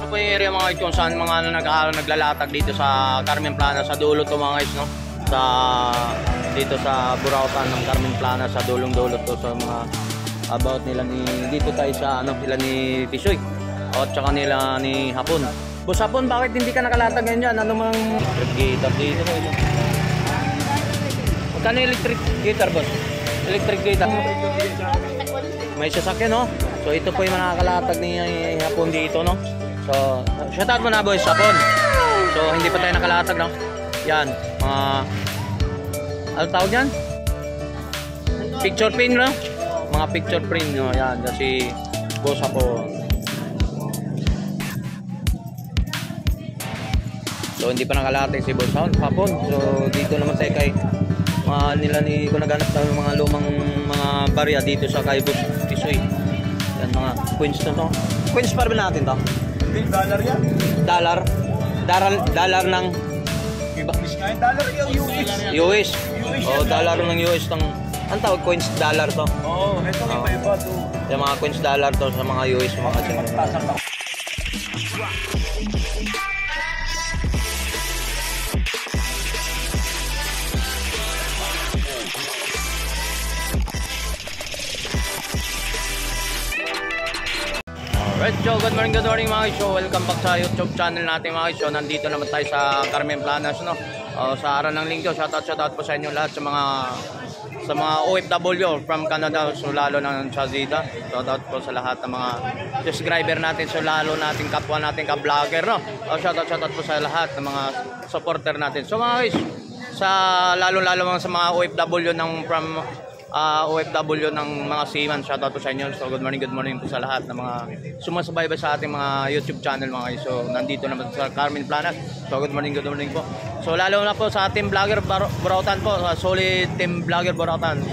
po yung area mga guys kung saan mga naglalatag dito sa Carmen Plana sa dulo to mga guys, no? Dito sa Burautan ng Carmen Plana sa dulong-dulo to sa mga about nila ni dito tayo sa nila ni Tisoy at saka nila ni Hapon. Boss Hapon, bakit hindi ka nakalatag ngayon dyan? Ano mang electric guitar dito? Magkano electric guitar, boss? Electric guitar. May sasakyan, no? So ito po yung nakalatag ni Hapon dito, no? So shoutout mo na, boys, Hapon. So hindi pa tayo nakalatag, no? Yan, ano tawag yan? Picture print, no? Mga picture print, no? Yan, kasi boss Hapon. So hindi pa nakalatag si boss Hapon. So dito naman tayo kay nila ni kung naganap tayo mga lumang mga barya dito sa kay boss Tisoy. Yan mga coins to, no? Coins pa rin natin to? Hindi, dollar yan. Dollar ng dollar yung US. Oh, dollar ng US tong ang tawag coins dollar to. Oo, ito iba-iba to. Yung mga coins dollar to sa mga US mga kasi. Alright, so good morning mga guys. So welcome back sa YouTube channel natin mga guys. So nandito naman tayo sa Carmen Planas, no? Sa araw ng linggo, shoutout po sa inyo lahat sa mga OFW from Canada. So lalo na sa Zida. Shoutout po sa lahat ng mga subscriber natin. So lalo nating kapwa natin ka-vlogger, no? Shoutout po sa lahat ng mga supporter natin. So mga guys, sa lalo sa mga OFW from OFW ng mga seaman, shoutout po sa inyo. So good morning po sa lahat ng mga sumasabay sa ating mga YouTube channel mga guys. So nandito naman sa Carmen Planas. So good morning po. So lalo na po sa team vlogger Burautan po, solid team vlogger Burautan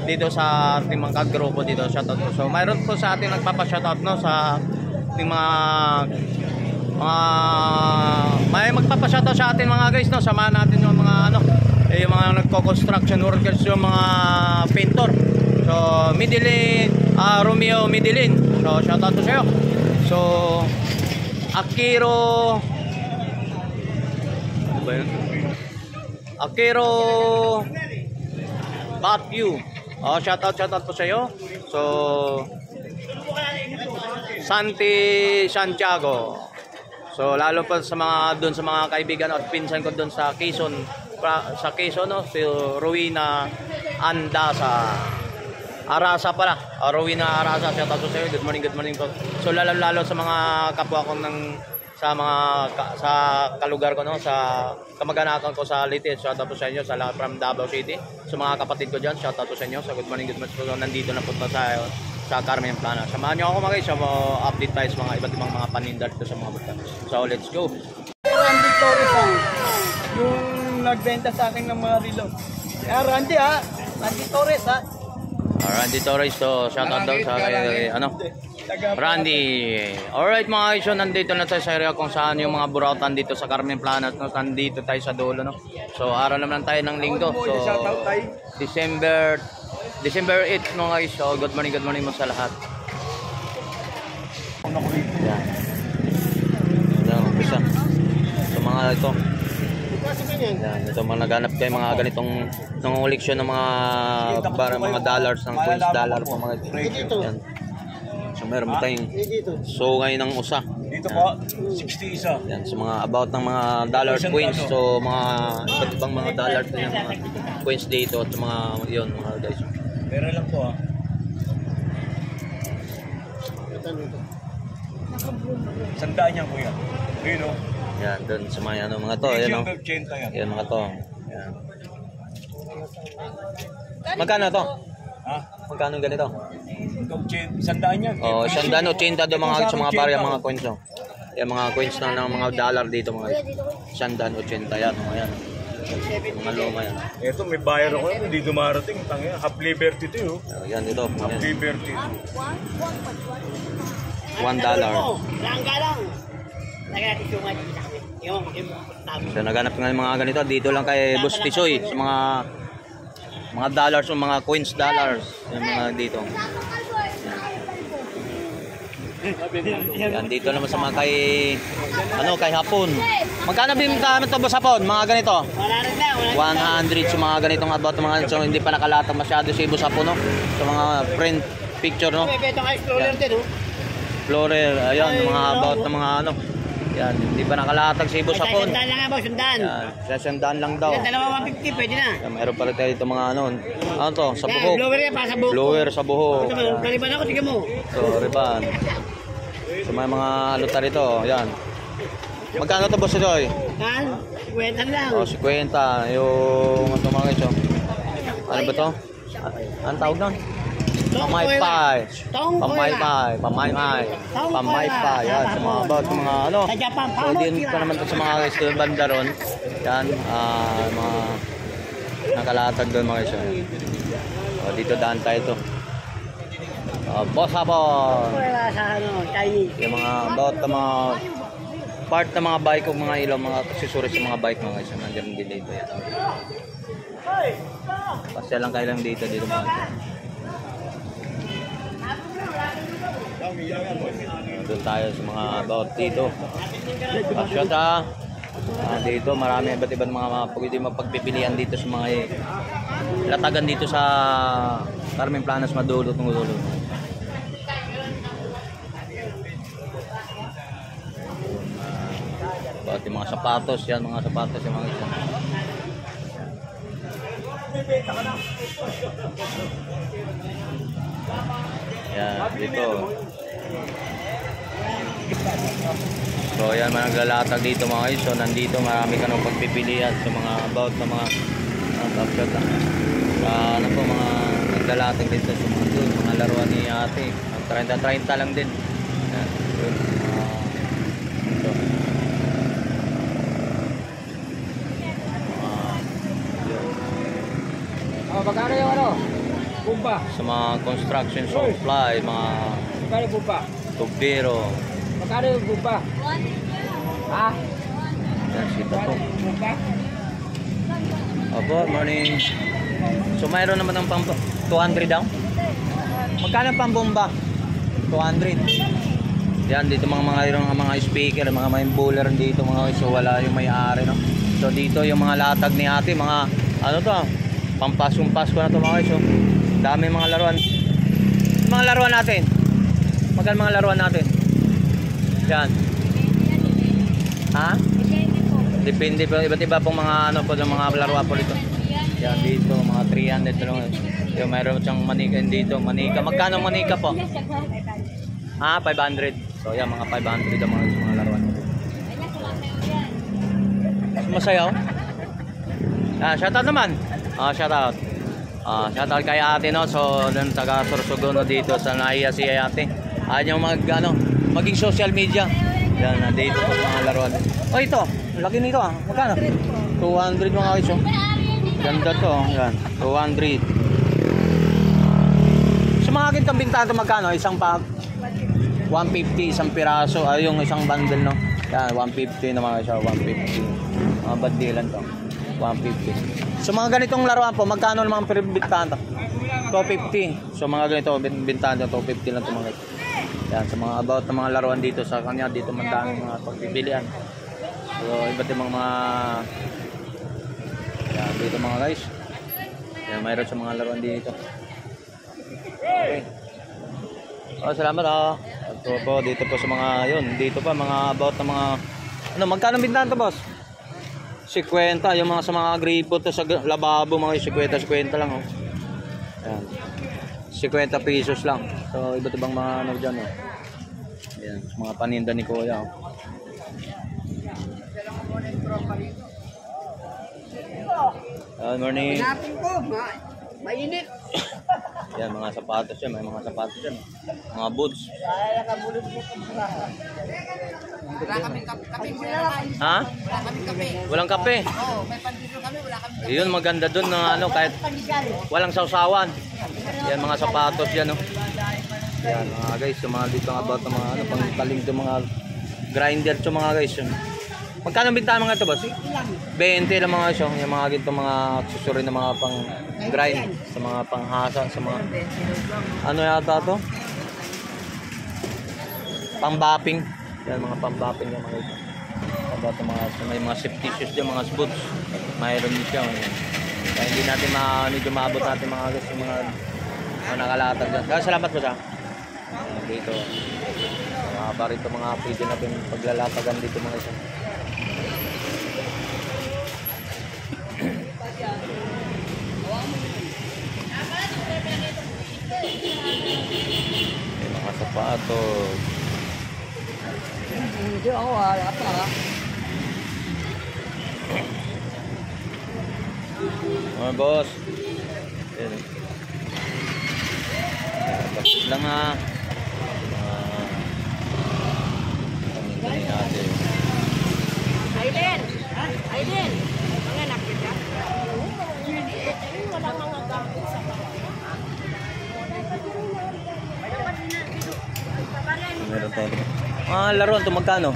dito sa ating mga grupo dito, shoutout po. So mayroon po sa ating nagpapa-shoutout, no, sa ating may magpapa-shoutout sa atin mga guys, no. Samahan natin yung mga yung mga nagko-construction workers, yung mga painter. So Romeo Midilin, so shoutout to sa'yo. So Akiro Batyu, shoutout po sa'yo. So Santi Santiago, so lalo pa sa mga kaibigan at pinsan ko doon sa Quezon, no, si Rowena Andasa Arasa pala. Rowena Arasa, shoutout po sa'yo. Good morning po. So lalo sa mga kapwa ko sa kalugar ko, no, sa kamag-anakan ko sa Litis, shoutout po sa inyo sa lahat from Davao City. So mga kapatid ko dyan, shoutout po sa inyo. So good morning po. So nandito na po sa Carmen Plana. Samahan nyo ako mga guys, update tayo sa mga iba't ibang mga paninda dito sa mga bata. So let's go. Randy Torres, yung nagbenta sa akin ng mga relo. Randy Torres, Randy Torres, so shoutout daw sa kay Randy. Alright mga guys, so nandito na tayo sa area kung saan yung mga Burautan dito sa Carmen Plana, no? Nandito tayo sa dulo, no? So araw naman tayo ng linggo. So December 8 mga guys. So good morning mo sa lahat. Umpisa. So mga ito. Yan, ito mga naganap kayo mga ganitong nangunguliksyon ng mga dollars, ng coins dollar po mga yan. So meron tayong sungay ng usa. Dito po, 60 isa. Yan, so mga about ng mga dollars coins. So mga iba't ibang mga dollars na yung mga coins dito at mga yun mga guys. Pero lang po Sandaan yan kuya. Ayun o. Yan, doon sa mga to. Yan o. Yan mga to. Yan. Magkano to? Ha? Magkano ganito? Sandaan yan. Oh, sandaan 80 do mga sa mga barya mga coins. Oh. Yan mga coins ng mga dollar dito mga sandaan 80 yan mga yan. Mga luma yan. Ito may buyer ako yan, hindi dumarating. Half Liberty ito. Yan dito. Half Liberty. $1. So naganap nga yung mga ganito dito lang kay Boss Tisoy sa mga dollars o mga coins dollars yung mga dito. Yan, dito naman sa mga kay, kay Hapon. Magkano binta naman ito boss Hapon? Mga ganito? 100 sa mga ganitong about mga so hindi pa nakalatag masyado si boss Hapon, no? Sa mga print picture, no? Explorer, ayun, mga about ng mga yan, hindi pa nakalatag si boss Hapon. Sandaan lang nga boss, sandaan. Yan, sasandaan lang daw. Dalawa 150, pwede na. Yan, mayroon pala tayo itong mga ano to, sa buhok. Blower yan, para sa buhok. Blower sa buhok. Kaliban ako, tignan mo. So, riban. So, may mga alutar ito, yan. Magkano to boss ito eh? Han, kwentan lang. O, 50. Yung, mga guys, oh. Ano ba to? Anong tawag doon? Pamaypay. Pamaypay. Yan, sa mga about, mga Sa Japan, So, din pa naman to sa mga guys doon banda ron. Yan, mga nakalatag doon mga guys. O, dito daan tayo to. Boss Hapon. Wala sa Chinese. Yung mga about na mga part ng mga bike o mga ilaw, mga accessories sa mga bike mga guys. Nandiyan din dito. Pasya lang kayo lang dito mga guys. Doon tayo sa mga about dito. Pasya dito marami iba't ibang mga pwede mapagpipilian dito sa mga latagan dito sa Carmen Planas Madulot ng Ulo. About yung mga sapatos, yan mga sapatos yung mga isa. Yan, dito. So yan, naglalatag dito mga guys. So nandito marami ka nang pagpipilian sa mga about na mga top shot. Ano po mga naglalatag dito sa mga doon, mga laruan ni ate. 30 lang din. Yan, yun. Ito. Magkano yung Pumpa. Sa mga construction supply, mga Magkano pumpa? tubero. Magkano yung pumpa? Ha? Yan, sita to. Pumpa? Opo, morning. So mayroon naman ng pang 200 daw. Magkano pang bomba? 200. Yan, dito mga speaker, mga bowler dito mga guys. So wala yung may-ari, no. So dito yung mga latag ni ate, mga ano to, pampaskong Pasko na to mga guys. So dami mga laruan. Mga laruan natin. Magkano mga laruan natin? Yan. Ha? Depende po, iba't iba pong mga ano po ng mga laruan po dito. Yan dito, mga 300 lang. Yung mayroon siyang manika dito, manika. Magkano manika po? Ha, 500. So yan, mga 500 ang mga laruan. Masayaw? Shoutout naman. Shoutout. Shoutout kay ate, no. So doon taga Sorsogon dito sa naiya si ate. Ayaw maging social media. Yan, nandito po mga laruan. Oh, ito. Laki nito Magkano? 200 mga guys. Ganda to. Yan. 200. Sa mga kitang bintahan ito magkano? Isang pa 150 isang piraso. Ay yung isang bundle, no. Yan, 150 na mga guys. 150. Mga bandilan to. 150. So mga ganitong laruan po, magkano naman bintahan to? 250. So mga ganito bintahan to, 250 lang to mga guys. Yan, sa mga about ng mga laruan dito sa kanya, dito man daming mga pagbibilian. So iba't ibang mga yan, dito mga guys. Yan, mayroon sa mga laruan dito. Okay. Salamat Ito po, dito po sa mga yun, dito pa mga about ng mga magkano bintahan to, boss? 50, yung mga sa mga gripo to sa lababo, mga 50 lang Yan. 50 pesos lang. So iba't ibang mga dyan Yan, mga paninda ni Kuya Morning. Hanapin ko, mainit. Yan, mga sapatos yan, may mga sapatos yan. Mga boots. Wala kami kape. Ha? Wala kami kape. Walang kape. Oo, may pandito kami, wala kami kape. Yun, maganda dun na kahit walang sausawan. Yan, mga sapatos yan, Yan, mga guys, yung mga dito about ng mga pang taling to mga grinder to mga guys. Yun. Magkano bintahan mga ito, boss? 20 lang mga guys, yung mga ganito mga accessory na mga pang grind, sa mga panghasa, sa mga ano yata to? pang-bapping. Yan, mga pang-bapping yung mga ito. About may mga safety shoes dyan, mga boots. Mayroon din siya. Kaya hindi natin medyo maabot natin mga guys, yung mga nakalatag dyan. Kaya salamat po sa dito. Mga rito mga pwede natin paglalatagan dito mga isa. May mga sapatos. Hindi ako wala pa. Mga boss. Ayan. Bakit lang ha. Pamintani natin. Aiden! Aiden! Mga nakita? Wala mga gamit sa Meron tayo. Laruan ito magkano?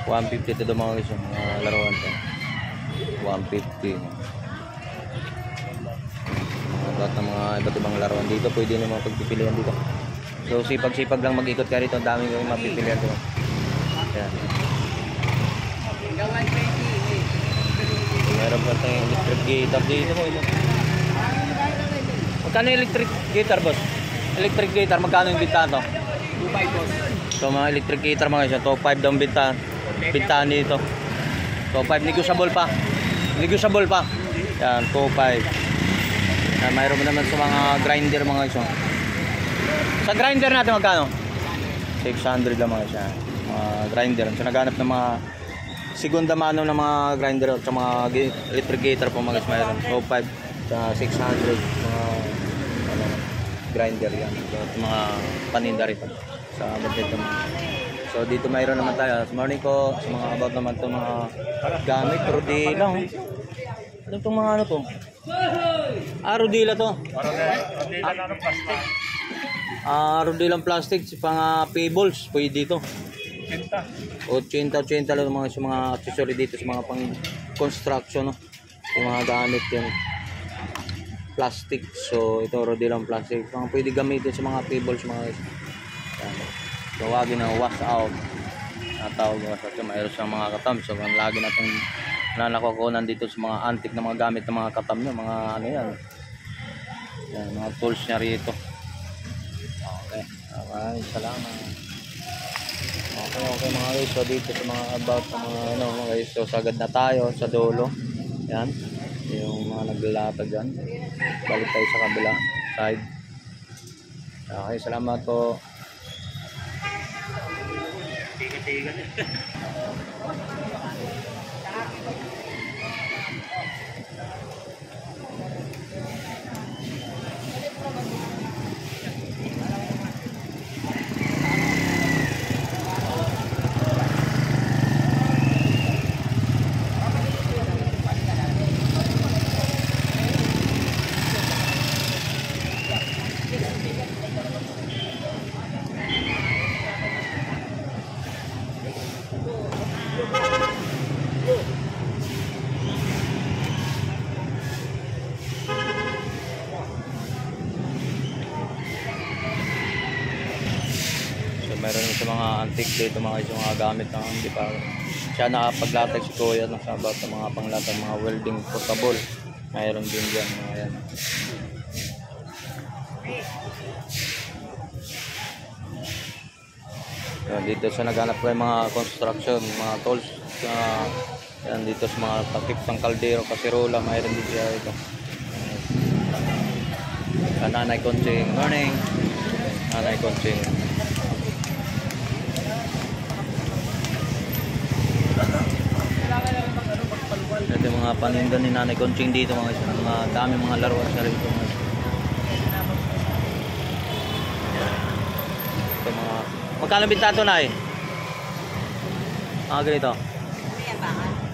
150 ito mga guys. Laruan ito. 150. Lahat ng mga iba't ibang laruan dito. Pwede na mga pagpipilian dito. So sipag-sipag lang mag-ikot ka rito. Ang dami yung mapipilian dito. Ayan. Meron pa tayong electric guitar dito mo. Magkano yung electric guitar boss? Electric guitar, magkano yung bintahan to? 2.5 boss. So mga electric guitar mga isa, top 5 daw ang bintahan dito. Top 5, negotiable pa. Negotiable pa. Yan, top 5. Yan, mayroon naman sa mga grinder mga isa. Sa grinder natin magkano? 600 lang mga isa. Mga grinder. So naghanap ng mga segunda mano ng mga grinder at sa mga electric guitar po mga isa mayroon. Top 5 sa 600 mga grinder yan. So, mga paninda rito sa dito. So dito mayroon naman tayo. Sa morning ko, sa mga about naman itong mga gamit, rodila. Ano itong mga ano to? Rodila to. Rodila na ng plastic. Rodilang plastic, pang payables, pwede dito. 80 lang mga sa mga accessory dito sa mga pang construction, no? Yung mga gamit yan. Plastic. So ito rodilang plastic. Pang pwede gamitin sa mga payables mga guys. Tawagin na wash out. Natawag wash out. Mayroon sa mga katam. So ang lagi natin nanakukunan dito sa mga antique na mga gamit ng mga katam nyo. Mga ano yan. Yan, mga tools niya rito. Okay. Okay. Salamat. Okay mga guys. So dito sa mga about sa mga ano mga guys. So sagad na tayo sa dulo. Yan. Yung mga naglalatag dyan. Balik tayo sa kabila side. Okay. Salamat po. Meron sa mga antique dito mga gamit na hindi pa siya nakapaglatag si Kuya ng sabat ng mga panglatag, mga welding portable. Mayroon din dyan mga yan. Dito sa naghanap ko yung mga construction, mga tools. Yan dito sa mga takip ng kaldero, kasirola, mayroon din siya ito. Nanay Conching, morning. Nanay Conching. Ito yung mga paninda ni Nanay Conching dito mga isa. Mga dami mga laruan sa rito. Ito mga magkano binta ito na eh? Mga ganito.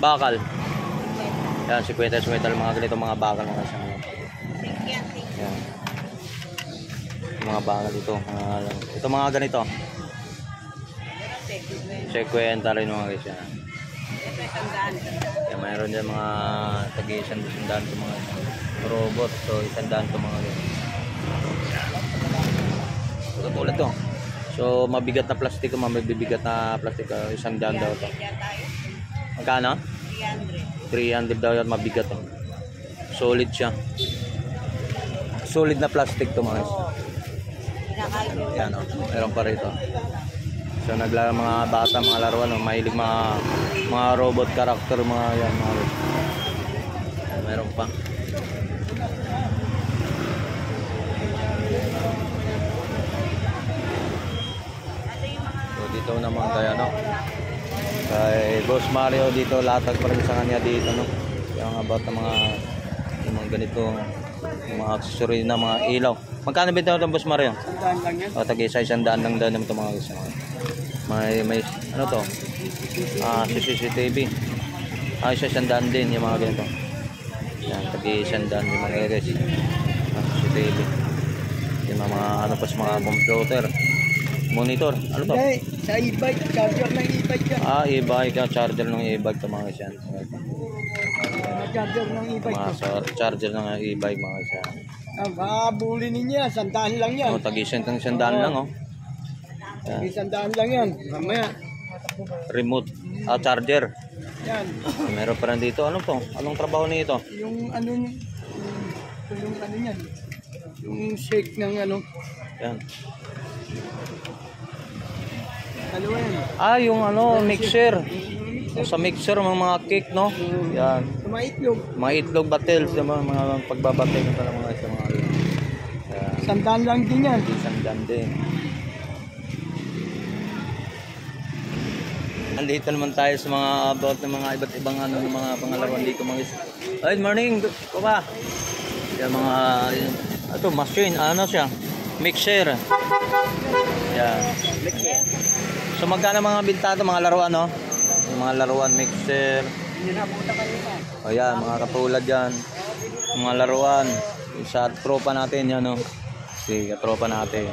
Bakal. Yan, 50 mga ganito mga bakal mga isa. Yan. Mga bakal dito. Ito mga ganito. 50 rin mga guys yan. Yan, mayroon dyan mga tag-100 ito mga robot. So 100 ito mga guys. Ito tulad to. So, mabigat na plastiko, mabibigat na plastiko. 100 daw to. Yan tayo. Magkano? 300. 300 daw yan, mabigat to. Solid siya. Solid na plastic to mga guys. Kinakain ko. Yan o, meron pa rito. So nagla mga bata, mga laruan, no? Mahilig mga robot character, mga yan, mga guys. Meron pa. So dito naman tayo, no? Kay Boss Mario dito, latag pa rin sa kanya dito, no? Yung about ng mga ganito, yung mga accessory na mga ilaw. Magkano benta ito, Boss Mario? Sandaan lang yan. O, tag-isa 100 lang daw naman ito mga guys. May ano to? CCTV. Isa 100 din yung mga ganito. Yan, tag-isa 100 yung mga guys. CCTV. Yung mga ano pa sa mga computer. Monitor. Ano to? Hindi, sa e-bike, charger ng e-bike yan. E-bike. Charger ng e-bike ito mga guys yan. Charger ng e-bike. Charger ng e-bike mga guys yan. Habulin ninyo yan, sandaan lang yan. O, tag-isa ng 100 lang oh. Yan. Sandaan lang yan. Mamaya, Remote. Charger. yan. Meron pa rin dito. Ano to? Anong trabaho nito? Yung ano, yung ano yan. Yung shake ng ano. Yan. Dalawa yan. Yung ano, mixer. Sa mixer, mga cake, no? Yan. Sa maitlog. Mga itlog battles, mga pagbabatay ng mga sa mga yan. Sandaan lang din yan. Isang din. Andito naman tayo sa mga about ng mga iba't ibang ano ng mga pangalawan dito mga guys. Good morning, ko ba? Yan mga ito machine, ano siya? Mixer. Yan. So magkano mga bintado mga laruan no? Yung mga laruan mixer. O yan, mga katulad yan. Mga laruan. Sa tropa natin yan no. Si tropa natin.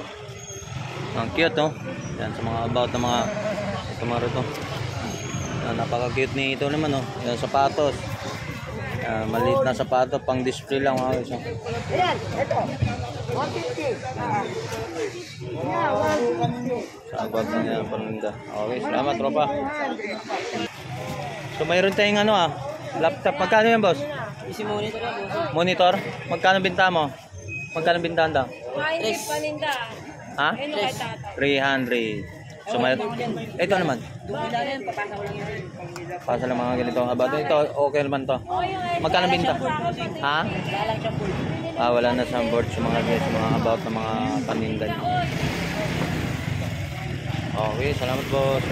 Ang cute no. Yan sa mga about ng mga ito mga rito. Napaka-cute ni ito naman, no? Yung sapatos. Maliit na sapatos, pang display lang. Ayan, ito. 150. Sabat na yan, paninda. Okay, salamat, tropa. So, mayroon tayong laptop. Magkano yan, boss? Isi monitor ka, boss. Monitor? Magkano binta mo? Magkano bintahan daw? Hindi paninda. Ha? Ano kay tata? 300. So, ito naman. Dumilalan, papasa ko lang yun. Pasa lang mga ganito. About ito, okay naman to. Magkano binta? Ha? Lalang siya full. Wala na sa board sa mga guys, mga about ng mga paninda. Okay, salamat boss.